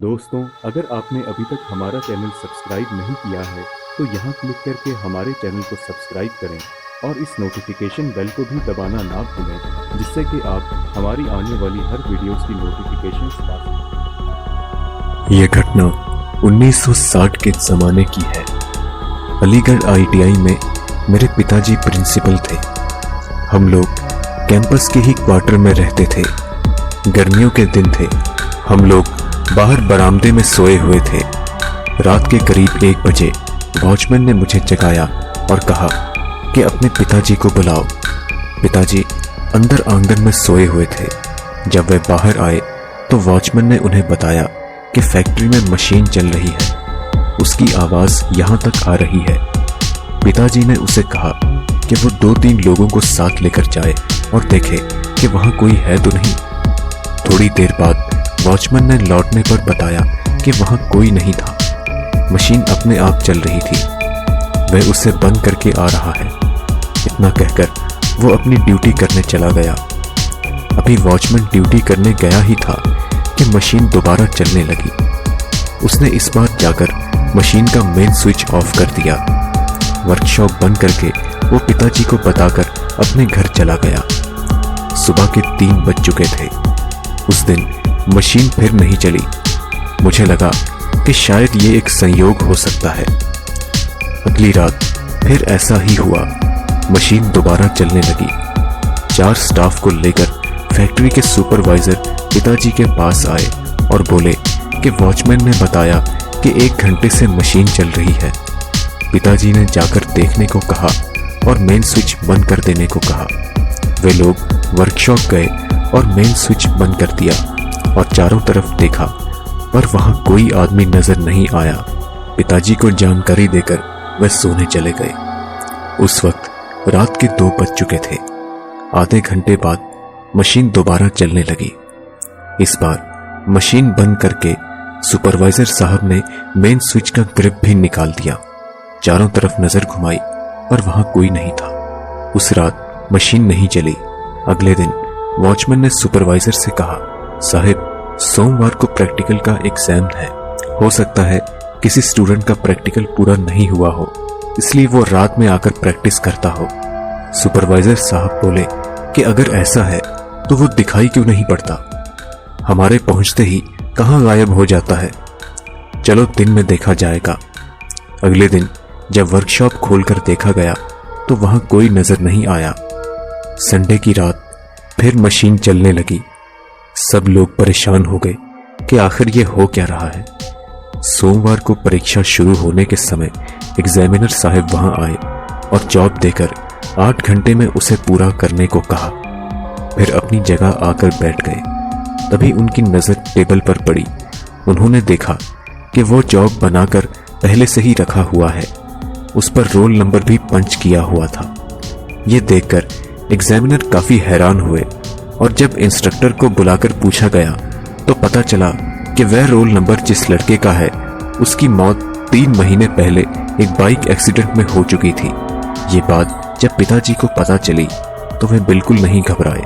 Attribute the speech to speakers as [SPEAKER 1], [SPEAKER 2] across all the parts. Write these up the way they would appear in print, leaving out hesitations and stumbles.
[SPEAKER 1] दोस्तों, अगर आपने अभी तक हमारा चैनल सब्सक्राइब नहीं किया है तो यहाँ क्लिक करके हमारे चैनल को सब्सक्राइब करें और इस नोटिफिकेशन बेल को भी दबाना ना भूलें, जिससे कि आप हमारी आने वाली हर वीडियोस की नोटिफिकेशंस पा सकें।
[SPEAKER 2] ये घटना 1960 के ज़माने की है। अलीगढ़ ITI में मेरे पिताजी प्रिंसिपल थे। हम लोग कैंपस के ही क्वार्टर में रहते थे। गर्मियों के दिन थे। हम लोग बाहर बरामदे में सोए हुए थे। रात के करीब 1 बजे वॉचमैन ने मुझे जगाया और कहा कि अपने पिताजी को बुलाओ। पिताजी अंदर आंगन में सोए हुए थे। जब वे बाहर आए तो वॉचमैन ने उन्हें बताया कि फैक्ट्री में मशीन चल रही है, उसकी आवाज़ यहाँ तक आ रही है। पिताजी ने उसे कहा कि वो 2-3 लोगों को साथ लेकर जाए और देखे कि वहाँ कोई है तो नहीं। थोड़ी देर बाद वॉचमैन ने लौटने पर बताया कि वहाँ कोई नहीं था। मशीन अपने आप चल रही थी। वह उसे बंद करके आ रहा है। इतना कहकर वो अपनी ड्यूटी करने चला गया। अभी वॉचमैन ड्यूटी करने गया ही था कि मशीन दोबारा चलने लगी। उसने इस बार जाकर मशीन का मेन स्विच ऑफ कर दिया। वर्कशॉप बंद करके वो पिताजी को बताकर अपने घर चला गया। सुबह के 3 बज चुके थे। उस दिन मशीन फिर नहीं चली। मुझे लगा कि शायद ये एक संयोग हो सकता है। अगली रात फिर ऐसा ही हुआ। मशीन दोबारा चलने लगी। 4 स्टाफ को लेकर फैक्ट्री के सुपरवाइजर पिताजी के पास आए और बोले कि वॉचमैन ने बताया कि 1 घंटे से मशीन चल रही है। पिताजी ने जाकर देखने को कहा और मेन स्विच बंद कर देने को कहा। वे लोग वर्कशॉप गए और मेन स्विच बंद कर दिया और चारों तरफ देखा, पर वहां कोई आदमी नजर नहीं आया। पिताजी को जानकारी देकर वे सोने चले गए। उस वक्त रात के 2 बज चुके थे। आधे घंटे बाद मशीन दोबारा चलने लगी। इस बार मशीन बंद करके सुपरवाइजर साहब ने मेन स्विच का ग्रिप भी निकाल दिया। चारों तरफ नजर घुमाई पर वहां कोई नहीं था। उस रात मशीन नहीं चली। अगले दिन वॉचमैन ने सुपरवाइजर से कहा, साहब, सोमवार को प्रैक्टिकल का एग्जाम है। हो सकता है किसी स्टूडेंट का प्रैक्टिकल पूरा नहीं हुआ हो, इसलिए वो रात में आकर प्रैक्टिस करता हो। सुपरवाइजर साहब बोले कि अगर ऐसा है तो वो दिखाई क्यों नहीं पड़ता? हमारे पहुंचते ही कहां गायब हो जाता है। चलो दिन में देखा जाएगा। अगले दिन जब वर्कशॉप खोलकर देखा गया तो वहां कोई नजर नहीं आया। संडे की रात फिर मशीन चलने लगी। सब लोग परेशान हो गए कि आखिर ये हो क्या रहा है। सोमवार को परीक्षा शुरू होने के समय एग्जामिनर साहब वहां आए और जॉब देकर 8 घंटे में उसे पूरा करने को कहा। फिर अपनी जगह आकर बैठ गए। तभी उनकी नजर टेबल पर पड़ी। उन्होंने देखा कि वो जॉब बनाकर पहले से ही रखा हुआ है। उस पर रोल नंबर भी पंच किया हुआ था। ये देखकर एग्जामिनर काफी हैरान हुए और जब इंस्ट्रक्टर को बुलाकर पूछा गया तो पता चला कि वह रोल नंबर जिस लड़के का है उसकी मौत 3 महीने पहले एक बाइक एक्सीडेंट में हो चुकी थी। ये बात जब पिताजी को पता चली तो वे बिल्कुल नहीं घबराए,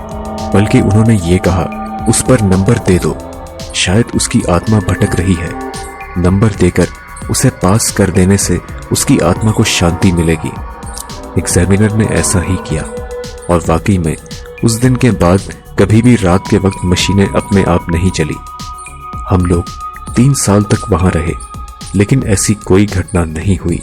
[SPEAKER 2] बल्कि उन्होंने ये कहा, उस पर नंबर दे दो, शायद उसकी आत्मा भटक रही है। नंबर देकर उसे पास कर देने से उसकी आत्मा को शांति मिलेगी। एग्जामिनर ने ऐसा ही किया और वाकई में उस दिन के बाद कभी भी रात के वक्त मशीनें अपने आप नहीं चली। हम लोग 3 साल तक वहां रहे, लेकिन ऐसी कोई घटना नहीं हुई।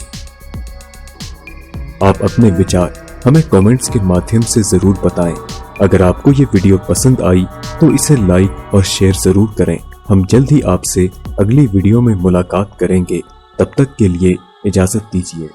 [SPEAKER 2] आप अपने विचार हमें कमेंट्स के माध्यम से जरूर बताएं। अगर आपको ये वीडियो पसंद आई तो इसे लाइक और शेयर जरूर करें। हम जल्द ही आपसे अगली वीडियो में मुलाकात करेंगे। तब तक के लिए इजाजत दीजिए।